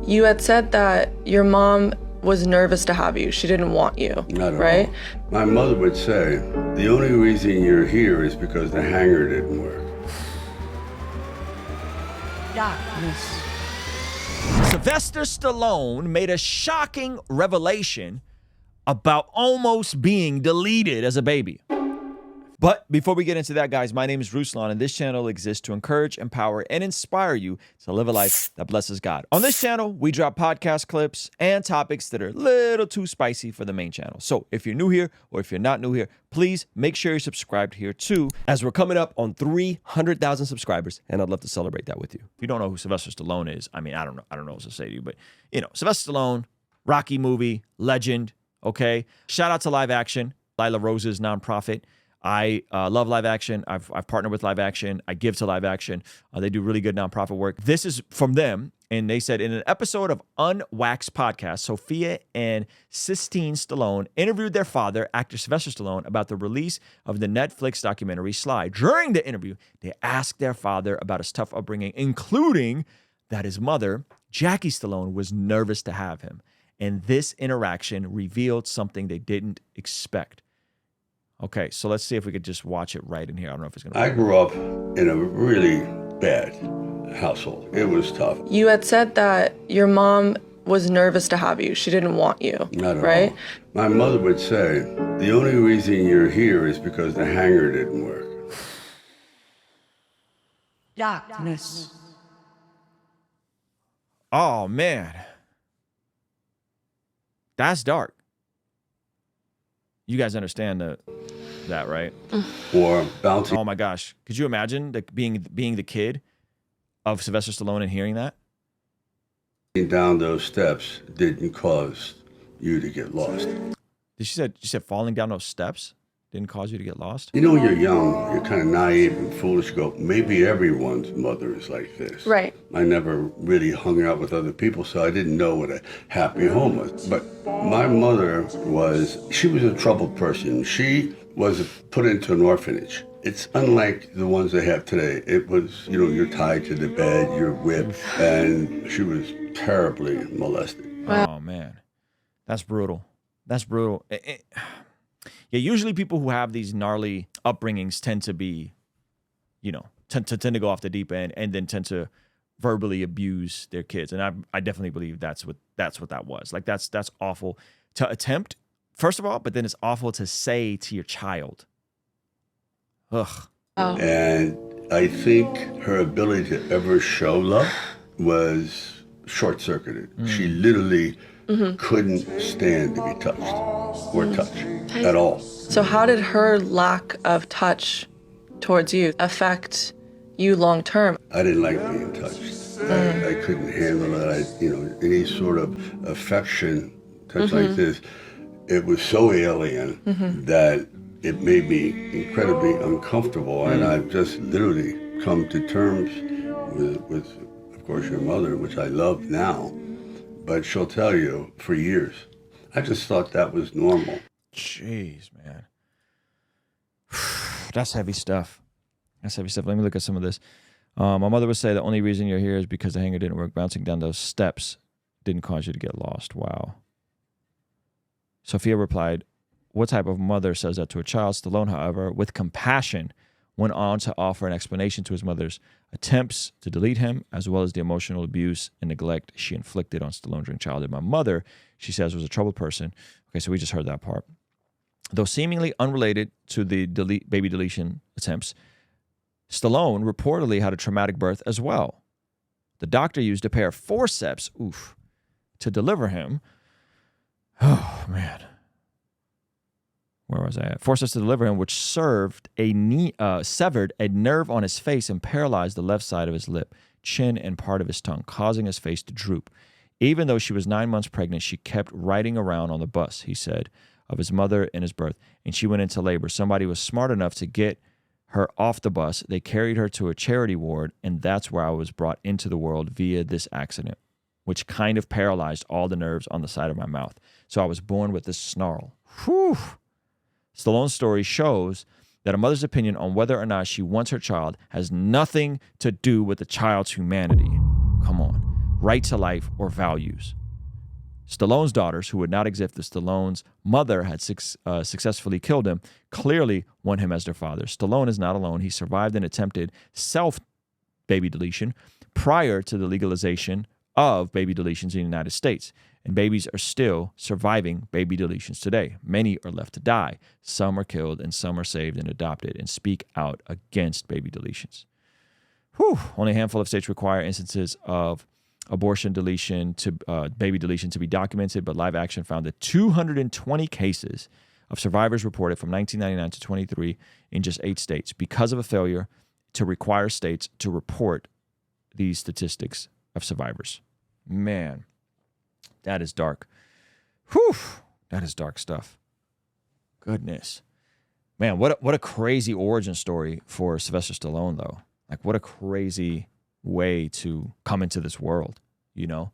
You had said that your mom was nervous to have you. She didn't want you, Not at right? all. My mother would say, the only reason you're here is because the hanger didn't work. Darkness. Sylvester Stallone made a shocking revelation about almost being deleted as a baby. But before we get into that, guys, my name is Ruslan, and this channel exists to encourage, empower, and inspire you to live a life that blesses God. On this channel, we drop podcast clips and topics that are a little too spicy for the main channel. So if you're new here or if you're not new here, please make sure you're subscribed here too, as we're coming up on 300,000 subscribers, and I'd love to celebrate that with you. If you don't know who Sylvester Stallone is, I mean, I don't know what to say to you, but you know, Sylvester Stallone, Rocky movie, legend, okay? Shout out to Live Action, Lila Rose's nonprofit. I love Live Action. I've partnered with Live Action. I give to Live Action. They do really good nonprofit work. This is from them, and they said in an episode of Unwaxed podcast, Sophia and Sistine Stallone interviewed their father, actor Sylvester Stallone, about the release of the Netflix documentary Sly. During the interview, they asked their father about his tough upbringing, including that his mother, Jackie Stallone, was nervous to have him. And this interaction revealed something they didn't expect. Okay, so let's see if we could just watch it right in here. I don't know if it's going to I grew up in a really bad household. It was tough. You had said that your mom was nervous to have you. She didn't want you, Not at right? all. My mother would say, the only reason you're here is because the hanger didn't work. Darkness. Oh, man. That's dark. You guys understand that, right? Or bouncing Oh my gosh. Could you imagine being the kid of Sylvester Stallone and hearing that? down those steps didn't cause you to get lost. She said falling down those steps didn't cause you to get lost? You know, when you're young, you're kind of naive and foolish. You go, maybe everyone's mother is like this. Right. I never really hung out with other people, so I didn't know what a happy home was. But my mother she was a troubled person. She was put into an orphanage. It's unlike the ones they have today. It was, you know, you're tied to the bed, you're whipped, and she was terribly molested. Oh, man. That's brutal. That's brutal. Yeah, usually people who have these gnarly upbringings tend to be, you know, tend to go off the deep end and then tend to verbally abuse their kids. And I definitely believe that's what that was. Like that's awful to attempt, first of all, but then it's awful to say to your child. Ugh. Oh. And I think her ability to ever show love was short-circuited. She literally couldn't stand to be touched or touch at all. So how did her lack of touch towards you affect you long term? I didn't like being touched. I couldn't handle it. Any sort of affection, touch like this, it was so alien that it made me incredibly uncomfortable. And I've just literally come to terms with, of course, your mother, which I love now. But she'll tell you, for years, I just thought that was normal. Jeez, man. That's heavy stuff. That's heavy stuff. Let me look at some of this. My mother would say the only reason you're here is because the hanger didn't work. Bouncing down those steps didn't cause you to get lost. Wow. Sophia replied, what type of mother says that to a child? Stallone, however, with compassion, went on to offer an explanation to his mother's attempts to delete him, as well as the emotional abuse and neglect she inflicted on Stallone during childhood. My mother, she says, was a troubled person. Okay, so we just heard that part. Though seemingly unrelated to the baby deletion attempts, Stallone reportedly had a traumatic birth as well. The doctor used a pair of forceps, to deliver him. Oh, man. Where was I at? Forceps to deliver him, which severed a nerve on his face and paralyzed the left side of his lip, chin, and part of his tongue, causing his face to droop. Even though she was 9 months pregnant, she kept riding around on the bus, he said, of his mother and his birth, and she went into labor. Somebody was smart enough to get her off the bus. They carried her to a charity ward, and that's where I was brought into the world via this accident, which kind of paralyzed all the nerves on the side of my mouth. So I was born with this snarl. Whew. Stallone's story shows that a mother's opinion on whether or not she wants her child has nothing to do with the child's humanity. Come on. right to life, or values. Stallone's daughters, who would not exist if Stallone's mother had successfully killed him, clearly want him as their father. Stallone is not alone. He survived an attempted self-baby deletion prior to the legalization of baby deletions in the United States. And babies are still surviving baby deletions today. Many are left to die. Some are killed, and some are saved and adopted and speak out against baby deletions. Whew. Only a handful of states require instances of abortion deletion to baby deletion to be documented, but Live Action found that 220 cases of survivors reported from 1999 to 23 in just 8 states because of a failure to require states to report these statistics of survivors. Man, that is dark. Whew, that is dark stuff. Goodness. Man, what a crazy origin story for Sylvester Stallone, though. Like, what a crazy way to come into this world, you know?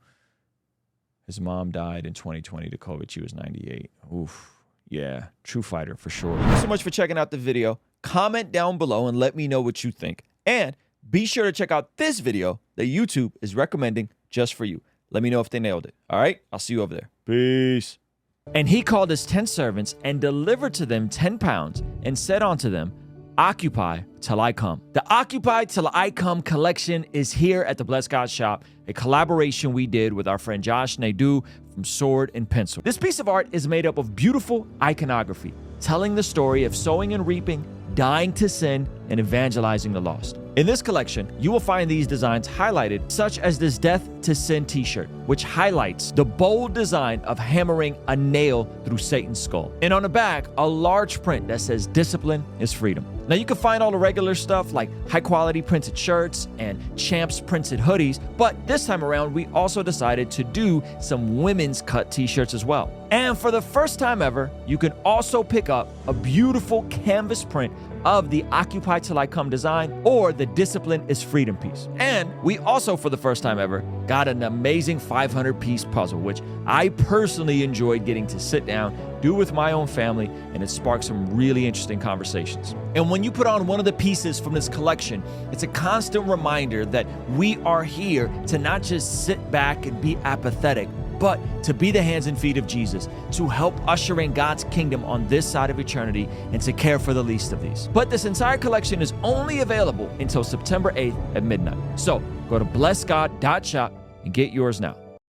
His mom died in 2020 to COVID. She was 98. Oof. Yeah, true fighter for sure. Thanks so much for checking out the video. Comment down below and let me know what you think. And be sure to check out this video that YouTube is recommending just for you. Let me know if they nailed it. All right? I'll see you over there. Peace. And he called his 10 servants and delivered to them 10 pounds and said unto them, Occupy till I come. The Occupy Till I Come collection is here at the Blessed God Shop, a collaboration we did with our friend Josh Nadeau from Sword and Pencil. This piece of art is made up of beautiful iconography, telling the story of sowing and reaping, dying to sin, and evangelizing the lost. In this collection, you will find these designs highlighted, such as this Death to Sin t-shirt, which highlights the bold design of hammering a nail through Satan's skull. And on the back, a large print that says discipline is freedom. Now you can find all the regular stuff like high quality printed shirts and Champs printed hoodies, but this time around, we also decided to do some women's cut t-shirts as well. And for the first time ever, you can also pick up a beautiful canvas print of the Occupy Till I Come design or the Discipline is Freedom piece. And we also, for the first time ever, got an amazing 500-piece puzzle, which I personally enjoyed getting to sit down, do with my own family, and it sparked some really interesting conversations. And when you put on one of the pieces from this collection, it's a constant reminder that we are here to not just sit back and be apathetic, but to be the hands and feet of Jesus, to help usher in God's kingdom on this side of eternity and to care for the least of these. But this entire collection is only available until September 8th at midnight. So go to blessgod.shop and get yours now.